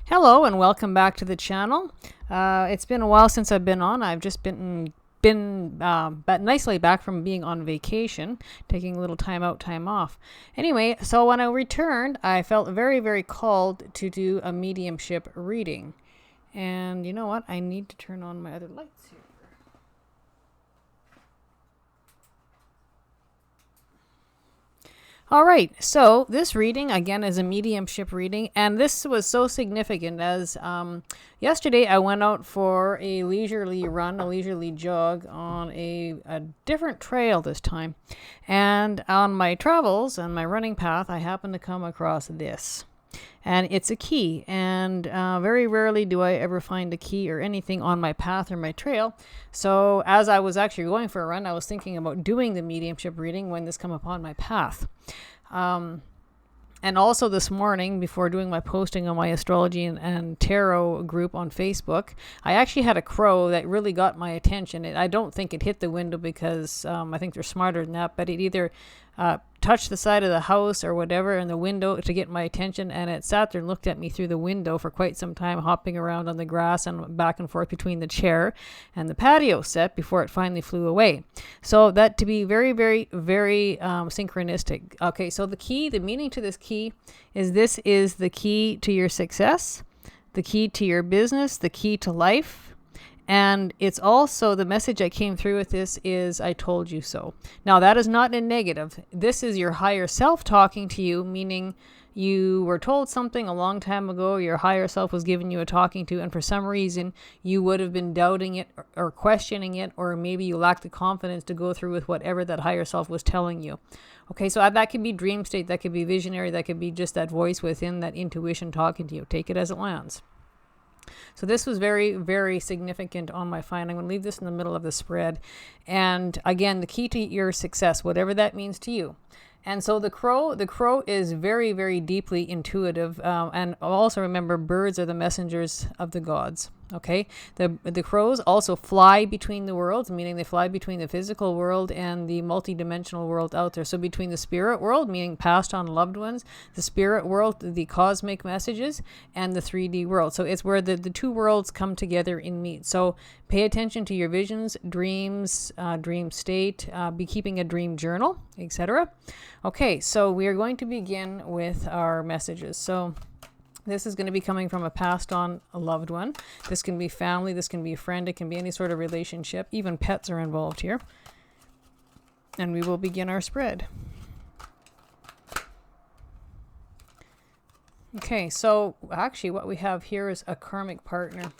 Hello and welcome back to the channel. It's been a while since I've been on. I've just been nicely back from being on vacation, taking a little time out, time off. Anyway, so when I returned, I felt very, very called to do a mediumship reading. And you know what? I need to turn on my other lights here. All right, so this reading, again, is a mediumship reading, and this was so significant as yesterday I went out for a leisurely run, a leisurely jog on a different trail this time. And on my travels and my running path, I happened to come across this. And it's a key, and very rarely do I ever find a key or anything on my path or my trail. So as I was actually going for a run, I was thinking about doing the mediumship reading when this come upon my path. And also this morning, before doing my posting on my astrology and tarot group on Facebook, I actually had a crow that really got my attention. I don't think it hit the window because I think they're smarter than that, but it either touched the side of the house or whatever in the window to get my attention, and it sat there and looked at me through the window for quite some time, hopping around on the grass and back and forth between the chair and the patio set before it finally flew away. So that to be very, very, very synchronistic. Okay, so the meaning to this key is this is the key to your success, the key to your business, the key to life. And it's also, the message that came through with this is, I told you so. Now, that is not in negative. This is your higher self talking to you, meaning you were told something a long time ago, your higher self was giving you a talking to, and for some reason, you would have been doubting it or questioning it, or maybe you lacked the confidence to go through with whatever that higher self was telling you. Okay, so that could be dream state, that could be visionary, that could be just that voice within, that intuition talking to you. Take it as it lands. So this was very, very significant on my find. I'm going to leave this in the middle of the spread. And again, the key to your success, whatever that means to you. And so the crow is very, very deeply intuitive. And also remember, birds are the messengers of the gods. Okay, the crows also fly between the worlds, meaning they fly between the physical world and the multidimensional world out there. So between the spirit world, meaning passed on loved ones, the spirit world, the cosmic messages, and the 3D world. So it's where the two worlds come together and meet. So pay attention to your visions, dreams, dream state, be keeping a dream journal, etc. Okay, so we are going to begin with our messages. So this is going to be coming from a passed on a loved one. This can be family, this can be a friend, it can be any sort of relationship. Even pets are involved here. And we will begin our spread. Okay, so actually what we have here is a karmic partner.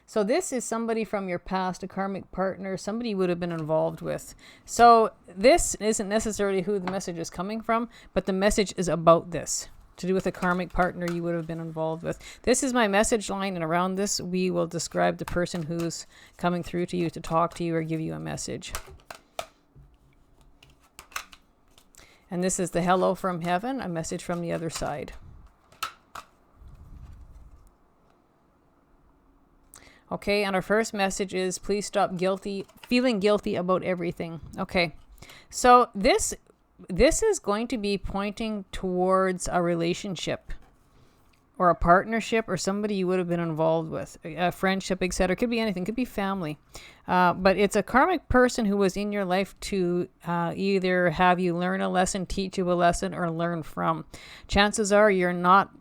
So this is somebody from your past, a karmic partner, somebody you would have been involved with. So this isn't necessarily who the message is coming from, but the message is about this, to do with a karmic partner you would have been involved with. This is my message line, and around this we will describe the person who's coming through to you to talk to you or give you a message. And this is the hello from heaven, a message from the other side. Okay, and our first message is, please stop feeling guilty about everything. Okay, so this is going to be pointing towards a relationship or a partnership or somebody you would have been involved with, a friendship, etc. It could be anything, it could be family. But it's a karmic person who was in your life to either have you learn a lesson, teach you a lesson, or learn from. Chances are you're not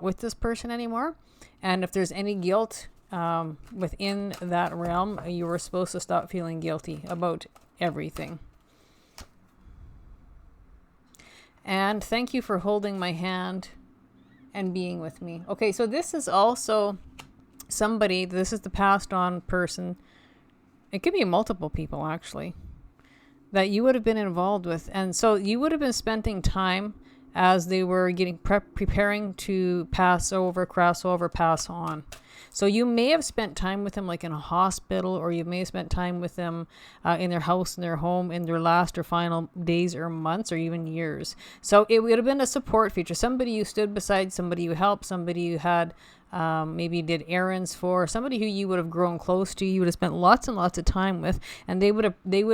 with this person anymore. And if there's any guilt within that realm, you were supposed to stop feeling guilty about everything. And thank you for holding my hand and being with me. Okay, so this is also somebody, this is the passed on person. It could be multiple people actually that you would have been involved with. And so you would have been spending time as they were getting preparing to pass over, cross over, pass on. So you may have spent time with them like in a hospital, or you may have spent time with them in their house, in their home, in their last or final days or months or even years. So it would have been a support feature, somebody you stood beside, somebody you helped, somebody you had maybe did errands for, somebody who you would have grown close to, you would have spent lots and lots of time with, and they would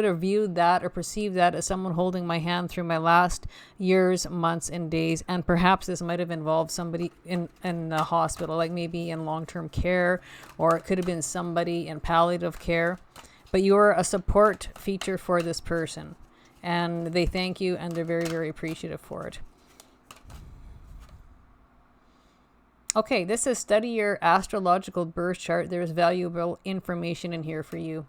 have viewed that or perceived that as someone holding my hand through my last years, months, and days. And perhaps this might have involved somebody in a hospital, like maybe in long-term care, or it could have been somebody in palliative care. But you're a support feature for this person, and they thank you, and they're very, very appreciative for it. Okay, this is study your astrological birth chart. There's valuable information in here for you.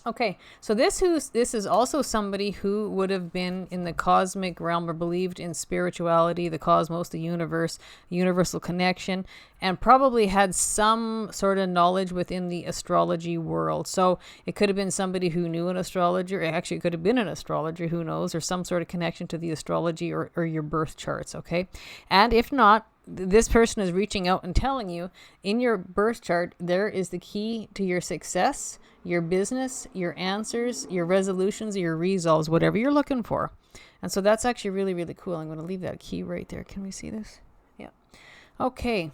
Okay, so this is also somebody who would have been in the cosmic realm or believed in spirituality, the cosmos, the universe, universal connection, and probably had some sort of knowledge within the astrology world. So it could have been somebody who knew an astrologer. Actually, it could have been an astrologer, who knows, or some sort of connection to the astrology or your birth charts, okay? And if not, this person is reaching out and telling you in your birth chart, there is the key to your success, your business, your answers, your resolutions, your resolves, whatever you're looking for. And so that's actually really, really cool. I'm going to leave that key right there. Can we see this? Yeah. Okay.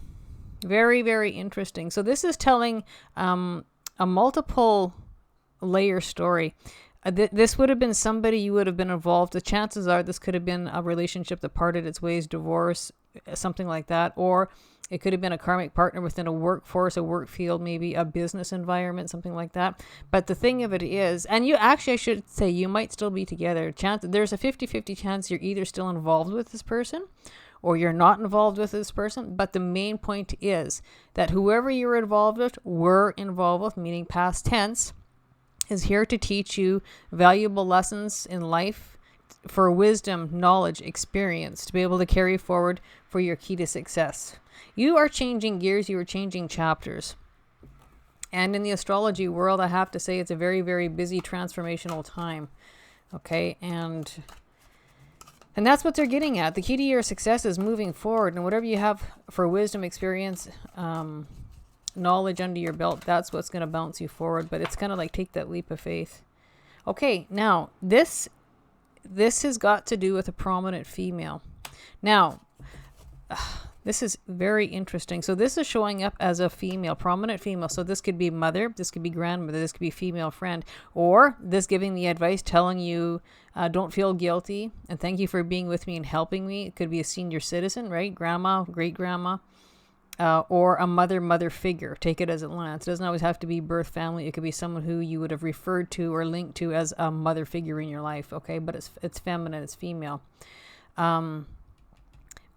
Very, very interesting. So this is telling a multiple layer story. This would have been somebody you would have been involved. The chances are this could have been a relationship that parted its ways, divorce, something like that, or it could have been a karmic partner within a workforce, a work field, maybe a business environment, something like that. But the thing of it is, and you actually, I should say, you might still be together. There's a 50-50 chance you're either still involved with this person or you're not involved with this person. But the main point is that whoever you're involved with, were involved with, meaning past tense, is here to teach you valuable lessons in life for wisdom, knowledge, experience, to be able to carry forward for your key to success. You are changing gears, you are changing chapters. And in the astrology world, I have to say it's a very, very busy transformational time. Okay, and that's what they're getting at. The key to your success is moving forward, and whatever you have for wisdom, experience, knowledge under your belt, that's what's going to bounce you forward. But it's kind of like take that leap of faith. Okay, now this has got to do with a prominent female. Now, this is very interesting. So this is showing up as a female, prominent female. So this could be mother, this could be grandmother, this could be female friend, or this giving the advice, telling you, don't feel guilty, and thank you for being with me and helping me. It could be a senior citizen, right? Grandma, great grandma. Or a mother figure. Take it as it lands. It doesn't always have to be birth family. It could be someone who you would have referred to or linked to as a mother figure in your life. Okay, but it's feminine, it's female.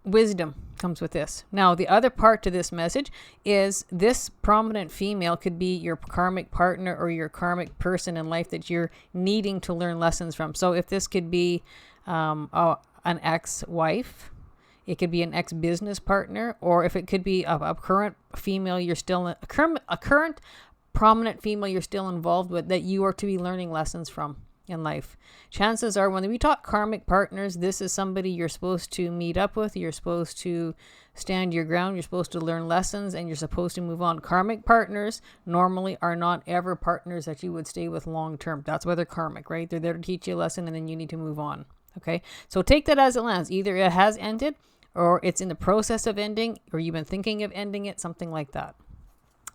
Wisdom comes with this. Now, the other part to this message is this prominent female could be your karmic partner or your karmic person in life that you're needing to learn lessons from. So if this could be an ex-wife, it could be an ex-business partner, or if it could be a current female you're still a current prominent female you're still involved with that you are to be learning lessons from in life. Chances are when we talk karmic partners, this is somebody you're supposed to meet up with, you're supposed to stand your ground, you're supposed to learn lessons, and you're supposed to move on. Karmic partners normally are not ever partners that you would stay with long term. That's why they're karmic, right? They're there to teach you a lesson and then you need to move on. Okay, so take that as it lands. Either it has ended, or it's in the process of ending, or you've been thinking of ending it, something like that.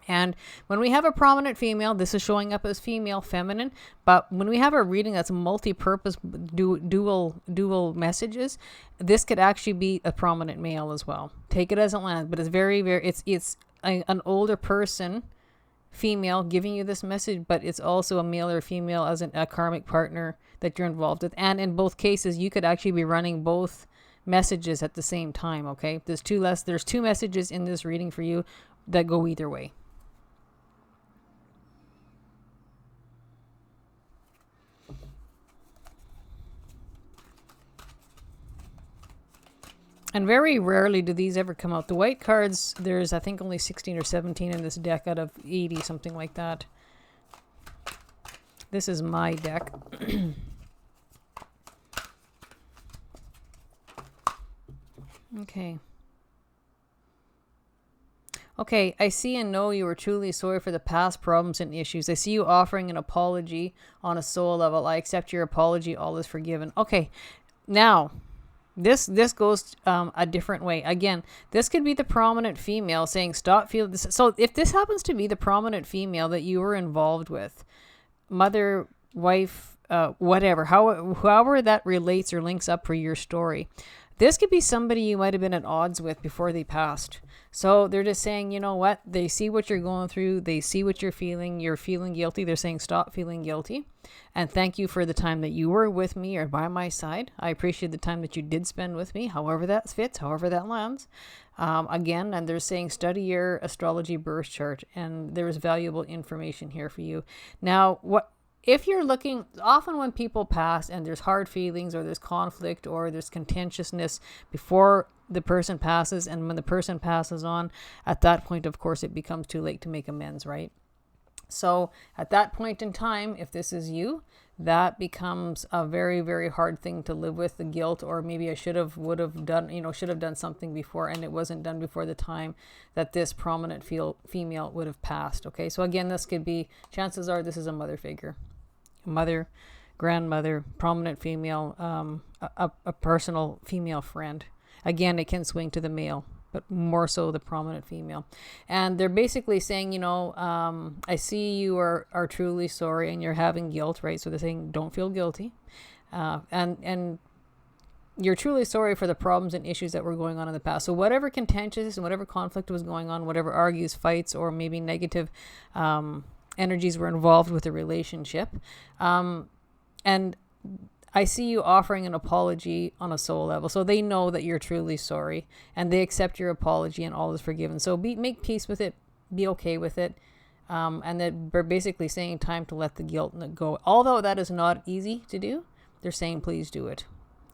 And when we have a prominent female, this is showing up as female, feminine. But when we have a reading that's multi-purpose, dual messages, this could actually be a prominent male as well. Take it as it lands, but it's very, very, it's an older person, female, giving you this message, but it's also a male or female as a karmic partner that you're involved with. And in both cases, you could actually be running both messages at the same time. Okay, there's two messages in this reading for you that go either way. And very rarely do these ever come out. The white cards, there's I think only 16 or 17 in this deck out of 80, something like that. This is my deck. Okay. Okay, I see and know you are truly sorry for the past problems and issues. I see you offering an apology on a soul level. I accept your apology. All is forgiven. Okay, now this goes a different way. Again, this could be the prominent female saying stop feeling this. So if this happens to be the prominent female that you were involved with, mother, wife, whatever, however that relates or links up for your story, this could be somebody you might have been at odds with before they passed. So they're just saying, you know what? They see what you're going through. They see what you're feeling. You're feeling guilty. They're saying, stop feeling guilty. And thank you for the time that you were with me or by my side. I appreciate the time that you did spend with me, however that fits, however that lands. Again, and they're saying, study your astrology birth chart. And there's valuable information here for you. Now, if you're looking, often when people pass and there's hard feelings or there's conflict or there's contentiousness before the person passes, and when the person passes on, at that point, of course, it becomes too late to make amends, right? So at that point in time, if this is you, that becomes a very, very hard thing to live with, the guilt, or maybe I should have done something before and it wasn't done before the time that this prominent female would have passed. Okay, so again, this could be, chances are this is a mother figure, mother, grandmother, prominent female, a personal female friend. Again, it can swing to the male, but more so the prominent female. And they're basically saying, I see you are truly sorry and you're having guilt, right? So they're saying, don't feel guilty. And you're truly sorry for the problems and issues that were going on in the past. So whatever contentious and whatever conflict was going on, whatever argues, fights, or maybe negative energies were involved with the relationship. And I see you offering an apology on a soul level. So they know that you're truly sorry and they accept your apology and all is forgiven. So make peace with it. Be okay with it. And that they're basically saying time to let the guilt go. Although that is not easy to do, they're saying please do it.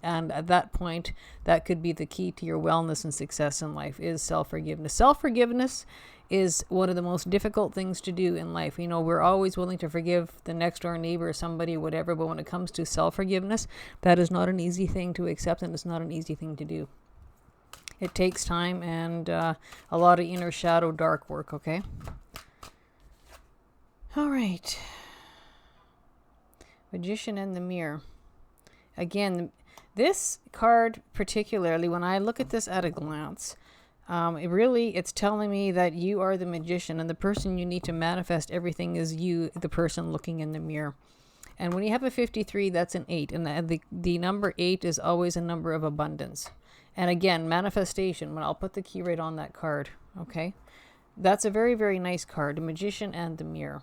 And at that point, that could be the key to your wellness and success in life is self-forgiveness. Self-forgiveness is one of the most difficult things to do in life. We're always willing to forgive the next door neighbor, somebody, whatever, but when it comes to self-forgiveness, that is not an easy thing to accept and it's not an easy thing to do. It takes time and a lot of inner shadow dark work, okay? All right. Magician and the Mirror. Again, this card particularly, when I look at this at a glance, it's telling me that you are the magician and the person you need to manifest everything is you, the person looking in the mirror. And when you have a 53, that's an 8. And the number 8 is always a number of abundance. And again, manifestation, when I'll put the key right on that card, okay? That's a very, very nice card, the Magician and the Mirror.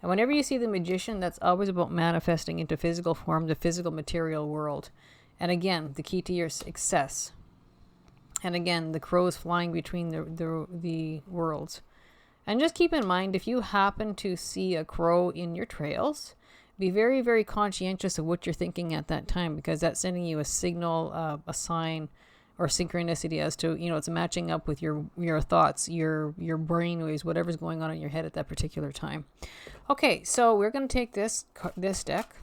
And whenever you see the Magician, that's always about manifesting into physical form, the physical material world. And again, the key to your success. And again, the crows flying between the worlds. And just keep in mind, if you happen to see a crow in your trails, be very, very conscientious of what you're thinking at that time, because that's sending you a signal, a sign, or synchronicity as to, it's matching up with your thoughts, your brain waves, whatever's going on in your head at that particular time. Okay, so we're going to take this deck.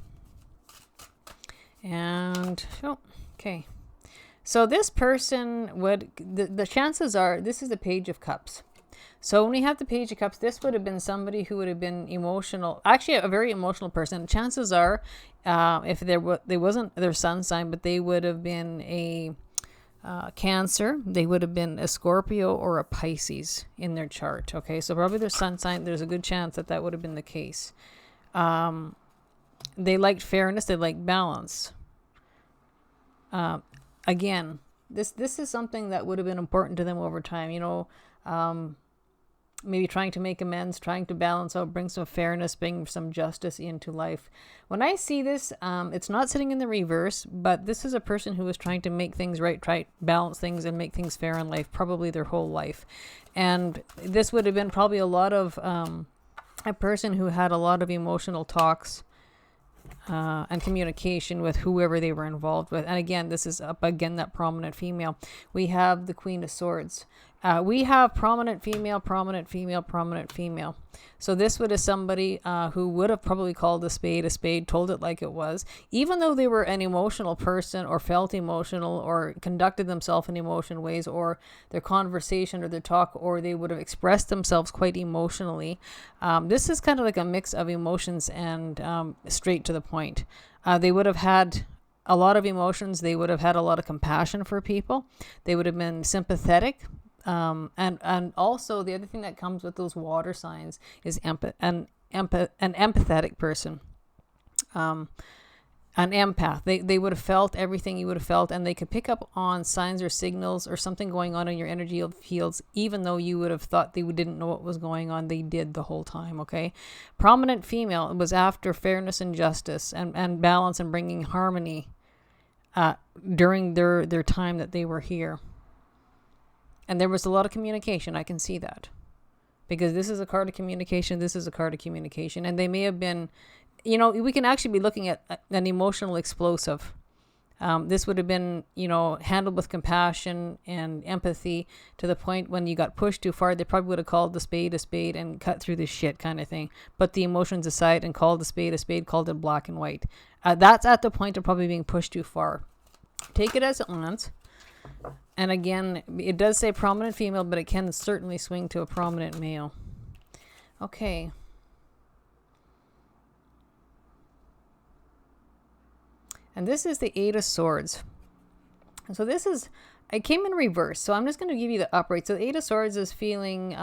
And, okay. So this person the chances are, this is the Page of Cups. So when we have the Page of Cups, this would have been somebody who would have been emotional, actually a very emotional person. Chances are, if they wasn't their sun sign, but they would have been a Cancer, they would have been a Scorpio or a Pisces in their chart. Okay, so probably their sun sign, there's a good chance that would have been the case. They liked fairness, they liked balance. Again, this is something that would have been important to them over time, maybe trying to make amends, trying to balance out, bring some fairness, bring some justice into life. When I see this, it's not sitting in the reverse, but this is a person who is trying to make things right, try to balance things and make things fair in life, probably their whole life. And this would have been probably a lot of a person who had a lot of emotional talks and communication with whoever they were involved with. And again, this is up again that prominent female. We have the Queen of Swords. We have prominent female, prominent female, prominent female. So this would have somebody who would have probably called a spade, told it like it was, even though they were an emotional person or felt emotional or conducted themselves in emotional ways, or their conversation or their talk, or they would have expressed themselves quite emotionally. This is kind of like a mix of emotions and straight to the point. They would have had a lot of emotions. They would have had a lot of compassion for people. They would have been sympathetic. And also the other thing that comes with those water signs is an empathetic person, an empath. They would have felt everything you would have felt, and they could pick up on signs or signals or something going on in your energy fields, even though you would have thought they didn't know what was going on. They did the whole time. Okay. Prominent female was after fairness and justice and balance and bringing harmony during their time that they were here. And there was a lot of communication. I can see that. Because this is a card of communication. This is a card of communication. And they may have been, we can actually be looking at an emotional explosive. This would have been, handled with compassion and empathy to the point when you got pushed too far, they probably would have called the spade a spade and cut through the shit kind of thing. Put the emotions aside and called the spade a spade, called it black and white. That's at the point of probably being pushed too far. Take it as it lands. And again, it does say prominent female, but it can certainly swing to a prominent male. Okay. And this is the Eight of Swords. And so it came in reverse. So I'm just going to give you the upright. So the Eight of Swords is feeling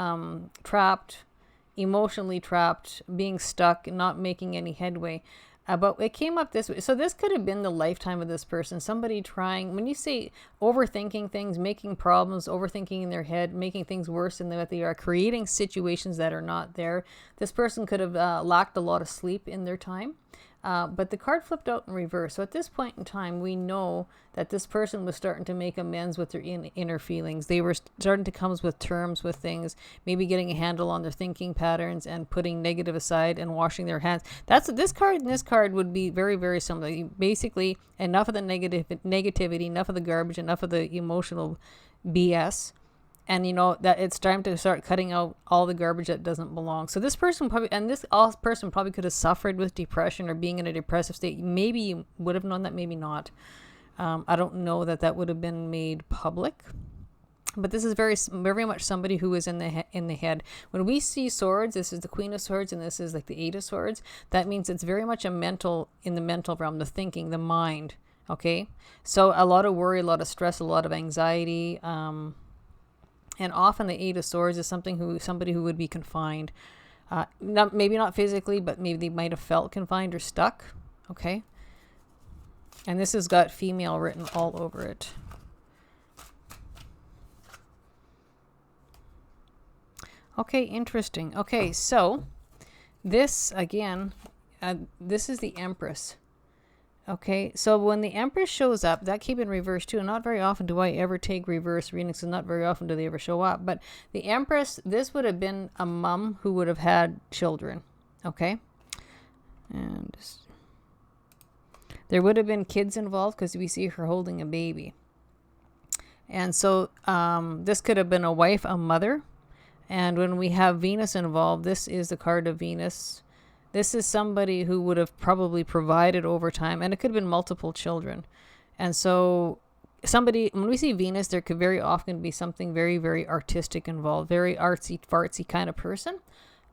trapped, emotionally trapped, being stuck, not making any headway. But it came up this way. So this could have been the lifetime of this person. Somebody trying, when you say overthinking things, making problems, overthinking in their head, making things worse than what they are, creating situations that are not there. This person could have lacked a lot of sleep in their time. But the card flipped out in reverse. So at this point in time, we know that this person was starting to make amends with their inner feelings. They were starting to come with terms with things, maybe getting a handle on their thinking patterns and putting negative aside and washing their hands. This card would be very, very similar. Basically, enough of the negativity, enough of the garbage, enough of the emotional BS. And that it's time to start cutting out all the garbage that doesn't belong. So this person probably could have suffered with depression or being in a depressive state. Maybe you would have known that, maybe not. I don't know that would have been made public. But this is very, very much somebody who is in the head. When we see swords, this is the Queen of Swords, and this is like the Eight of Swords. That means it's very much in the mental realm, the thinking, the mind. Okay, so a lot of worry, a lot of stress, a lot of anxiety. And often the Eight of Swords is somebody who would be confined. Maybe not physically, but maybe they might have felt confined or stuck. Okay. And this has got female written all over it. Okay, interesting. Okay, so this, again, this is the Empress. Okay, so when the Empress shows up, that came in reverse too. Not very often do I ever take reverse readings, so not very often do they ever show up. But the Empress, this would have been a mom who would have had children. Okay, and there would have been kids involved because we see her holding a baby. And so this could have been a wife, a mother. And when we have Venus involved, this is the card of Venus. This is somebody who would have probably provided over time, and it could have been multiple children. And so when we see Venus, there could very often be something very, very artistic involved, very artsy, fartsy kind of person,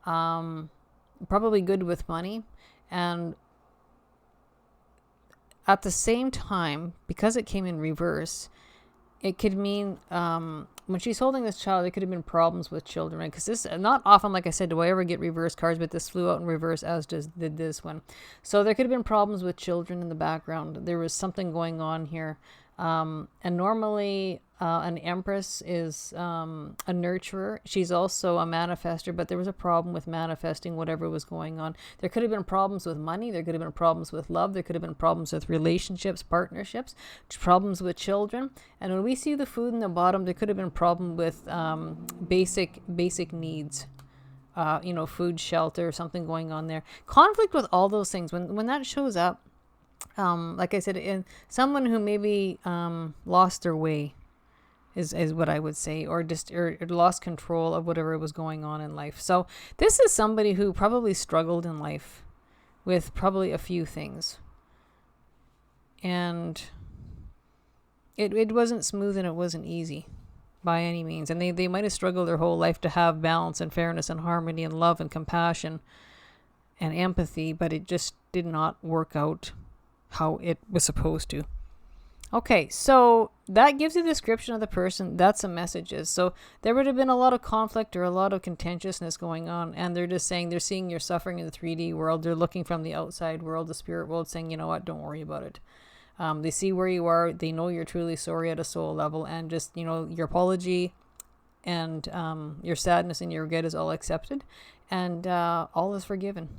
probably good with money. And at the same time, because it came in reverse, it could mean when she's holding this child, there could have been problems with children, right? Because this, not often, like I said, do I ever get reverse cards, but this flew out in reverse, as did this one. So there could have been problems with children in the background. There was something going on here. And normally an Empress is a nurturer. She's also a manifester, but there was a problem with manifesting whatever was going on. There could have been problems with money. There could have been problems with love. There could have been problems with relationships, partnerships, problems with children. And when we see the food in the bottom, there could have been problem with basic needs. Food, shelter, something going on there. Conflict with all those things. When that shows up, like I said, in someone who maybe lost their way. is what I would say, or just or lost control of whatever was going on in life. So this is somebody who probably struggled in life with probably a few things. And it wasn't smooth and it wasn't easy by any means. And they might have struggled their whole life to have balance and fairness and harmony and love and compassion and empathy, but it just did not work out how it was supposed to. Okay, so that gives you the description of the person. That's the messages. So there would have been a lot of conflict or a lot of contentiousness going on, and they're just saying they're seeing your suffering in the 3D world. They're looking from the outside world, the spirit world, saying, you know what, don't worry about it. They see where you are. They know you're truly sorry at a soul level, and just, you know, your apology and your sadness and your regret is all accepted, and all is forgiven.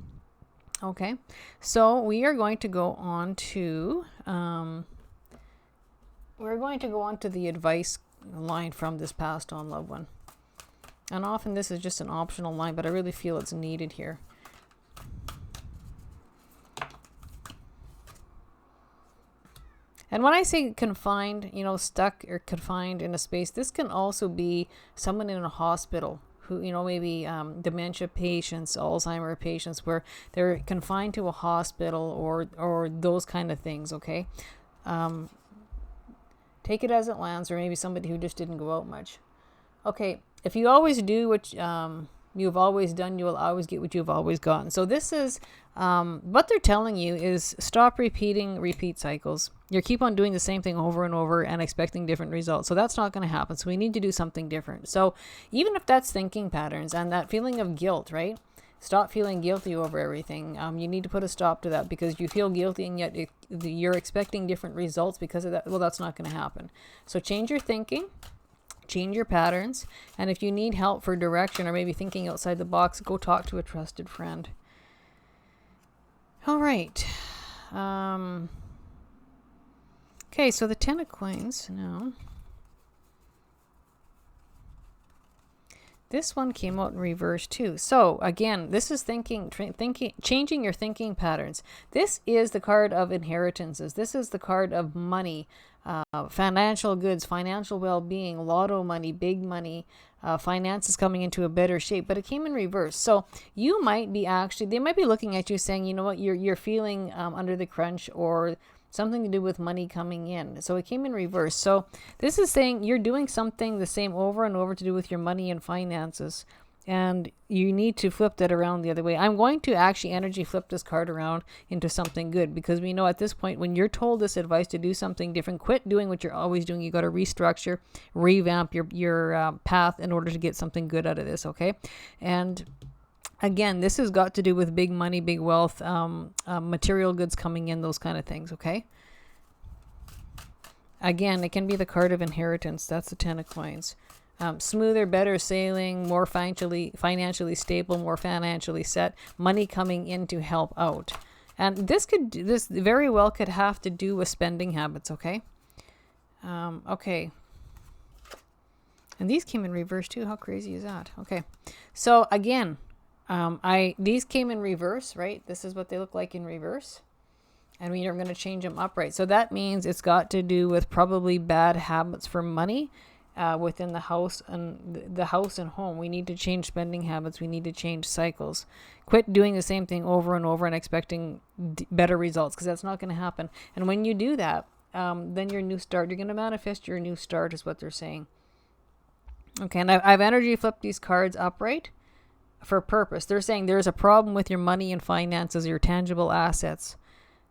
Okay, so we are going to go on to the advice line from this passed on loved one. And often this is just an optional line, but I really feel it's needed here. And when I say confined, you know, stuck or confined in a space, this can also be someone in a hospital who, you know, maybe dementia patients, Alzheimer patients, where they're confined to a hospital or those kind of things, okay? Take it as it lands, or maybe somebody who just didn't go out much. Okay, if you always do what you've always done, you will always get what you've always gotten. So this is what they're telling you is stop repeating repeat cycles. You keep on doing the same thing over and over and expecting different results. So that's not going to happen. So we need to do something different. So even if that's thinking patterns and that feeling of guilt, right? Stop feeling guilty over everything. You need to put a stop to that, because you feel guilty and yet you're expecting different results because of that. Well, that's not going to happen. So change your thinking, change your patterns. And if you need help for direction or maybe thinking outside the box, go talk to a trusted friend. All right. Okay, so the 10 of coins now. This one came out in reverse too. So again, this is changing your thinking patterns. This is the card of inheritances. This is the card of money, financial goods, financial well-being, lotto money, big money, finances coming into a better shape. But it came in reverse. So you might be they might be looking at you saying, you know what, you're feeling under the crunch, or something to do with money coming in. So it came in reverse. So this is saying you're doing something the same over and over to do with your money and finances, and you need to flip that around the other way. I'm going to actually energy flip this card around into something good, because we know at this point, when you're told this advice to do something different, quit doing what you're always doing. You got to restructure, revamp your path in order to get something good out of this. Okay. And again, this has got to do with big money, big wealth, material goods coming in, those kind of things, okay? Again, it can be the card of inheritance. That's the 10 of coins. Smoother, better sailing, more financially stable, more financially set, money coming in to help out. And this very well could have to do with spending habits, okay? Okay. And these came in reverse too. How crazy is that? Okay. So again, these came in reverse, right? This is what they look like in reverse. And we are going to change them upright. So that means it's got to do with probably bad habits for money within the house and home. We need to change spending habits. We need to change cycles. Quit doing the same thing over and over and expecting better results, because that's not going to happen. And when you do that, then your new start, you're going to manifest your new start, is what they're saying. Okay, and I've energy flipped these cards upright for a purpose. They're saying there's a problem with your money and finances, your tangible assets.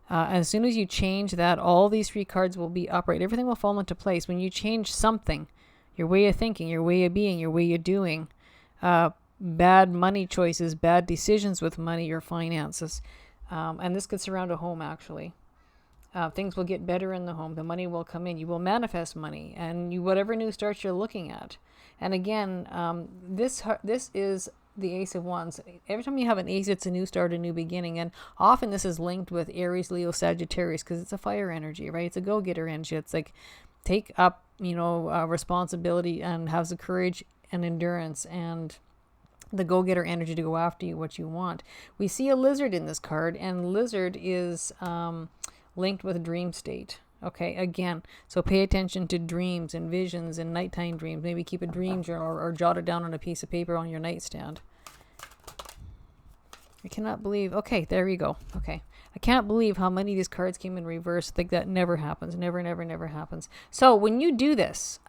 As soon as you change that, all these 3 cards will be upright. Everything will fall into place. When you change something, your way of thinking, your way of being, your way of doing, bad money choices, bad decisions with money, your finances. And this could surround a home, actually. Things will get better in the home. The money will come in. You will manifest money, and whatever new starts you're looking at. And again, this is the Ace of Wands. Every time you have an ace, it's a new start, a new beginning. And often this is linked with Aries, Leo, Sagittarius, because it's a fire energy, right? It's a go-getter energy. It's like take up, responsibility and have the courage and endurance and the go-getter energy to go after what you want. We see a lizard in this card, and lizard is linked with dream state. Okay, again, so pay attention to dreams and visions and nighttime dreams. Maybe keep a dream journal or jot it down on a piece of paper on your nightstand. I cannot believe. Okay, there we go. Okay. I can't believe how many of these cards came in reverse. I think that never happens. Never, never, never happens. So when you do this,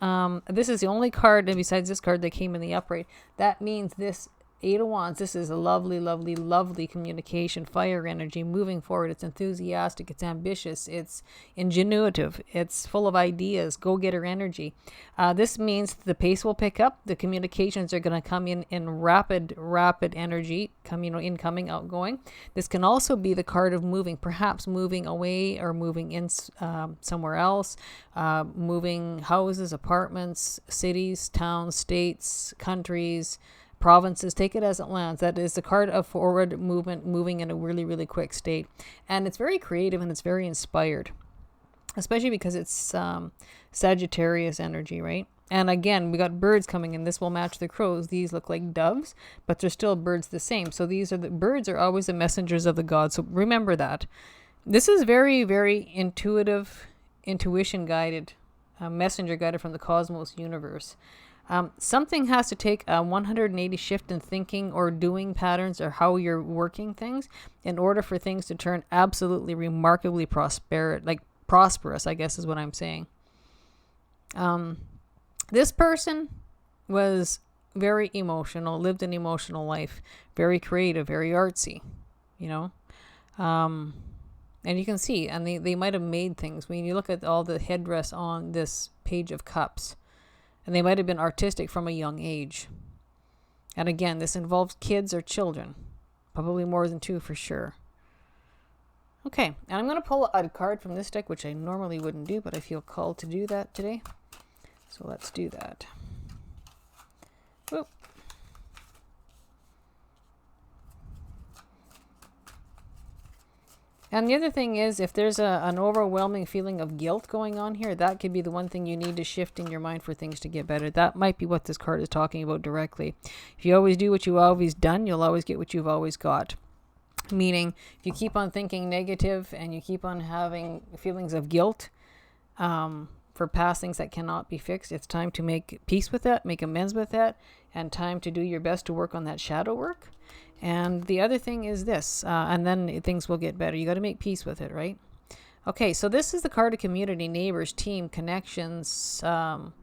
this is the only card besides this card that came in the upright. That means this Eight of Wands, this is a lovely, lovely, lovely communication, fire energy, moving forward. It's enthusiastic, it's ambitious, it's ingenuitive, it's full of ideas, go-getter energy. This means the pace will pick up. The communications are going to come in rapid energy, incoming, outgoing. This can also be the card of moving, perhaps moving away or moving in somewhere else, moving houses, apartments, cities, towns, states, countries, provinces. Take it as it lands. That is the card of forward movement, moving in a really, really quick state. And it's very creative and it's very inspired, especially because it's Sagittarius energy, right? And again, we got birds coming in. This will match the crows. These look like doves, but they're still birds the same. So these are the birds are always the messengers of the gods. So remember that. This is very, very intuitive, intuition guided, messenger guided from the cosmos universe. Something has to take a 180 shift in thinking or doing patterns or how you're working things in order for things to turn absolutely remarkably prosperous, I guess is what I'm saying. This person was very emotional, lived an emotional life, very creative, very artsy, and you can see, and they might have made things. When you look at all the headdress on this Page of Cups, and they might have been artistic from a young age. And again, this involves kids or children. Probably more than two for sure. Okay, and I'm going to pull a card from this deck, which I normally wouldn't do, but I feel called to do that today. So let's do that. Whoop. And the other thing is, if there's an overwhelming feeling of guilt going on here, that could be the one thing you need to shift in your mind for things to get better. That might be what this card is talking about directly. If you always do what you've always done, you'll always get what you've always got. Meaning, if you keep on thinking negative and you keep on having feelings of guilt for past things that cannot be fixed, it's time to make peace with that, make amends with that, and time to do your best to work on that shadow work. And the other thing is this, and then things will get better. You got to make peace with it, right? Okay, so this is the card of community, neighbors, team, connections,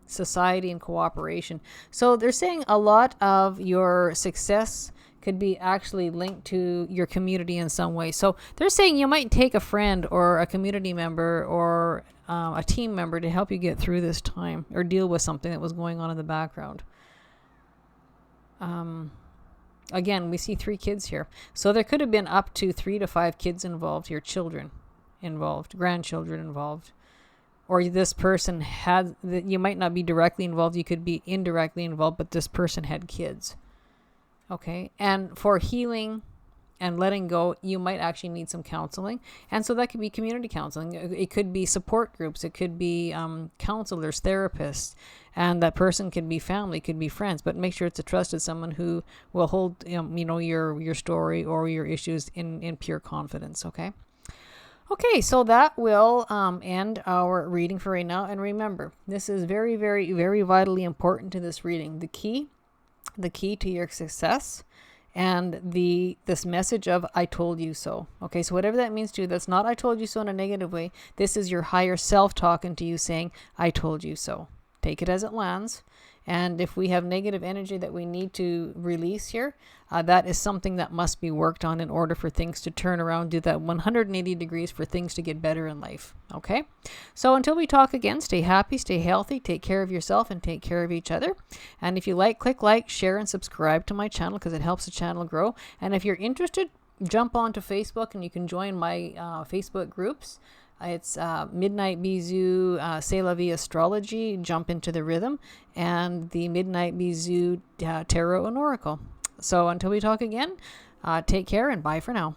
society, and cooperation. So they're saying a lot of your success could be actually linked to your community in some way. So they're saying you might take a friend or a community member or a team member to help you get through this time or deal with something that was going on in the background. Again, we see 3 kids here. So there could have been up to 3 to 5 kids involved here, children involved, grandchildren involved. Or this person had, you might not be directly involved, you could be indirectly involved, but this person had kids. Okay, and for healing and letting go, you might actually need some counseling. And so that could be community counseling. It could be support groups. It could be counselors, therapists. And that person could be family, could be friends. But make sure it's a trusted someone who will hold your story or your issues in pure confidence, okay? Okay, so that will end our reading for right now. And remember, this is very, very, very vitally important to this reading. The key to your success and this message of I told you so. Okay, so whatever that means to you, that's not I told you so in a negative way. This is your higher self talking to you saying I told you so. Take it as it lands. And if we have negative energy that we need to release here, that is something that must be worked on in order for things to turn around, do that 180 degrees for things to get better in life. Okay? So until we talk again, stay happy, stay healthy, take care of yourself, and take care of each other. And if you like, click like, share, and subscribe to my channel because it helps the channel grow. And if you're interested, jump onto Facebook and you can join my Facebook groups. It's Midnight Bisous, C'est la Vie Astrology, Jump into the Rhythm, and the Midnight Bisous Tarot and Oracle. So until we talk again, take care and bye for now.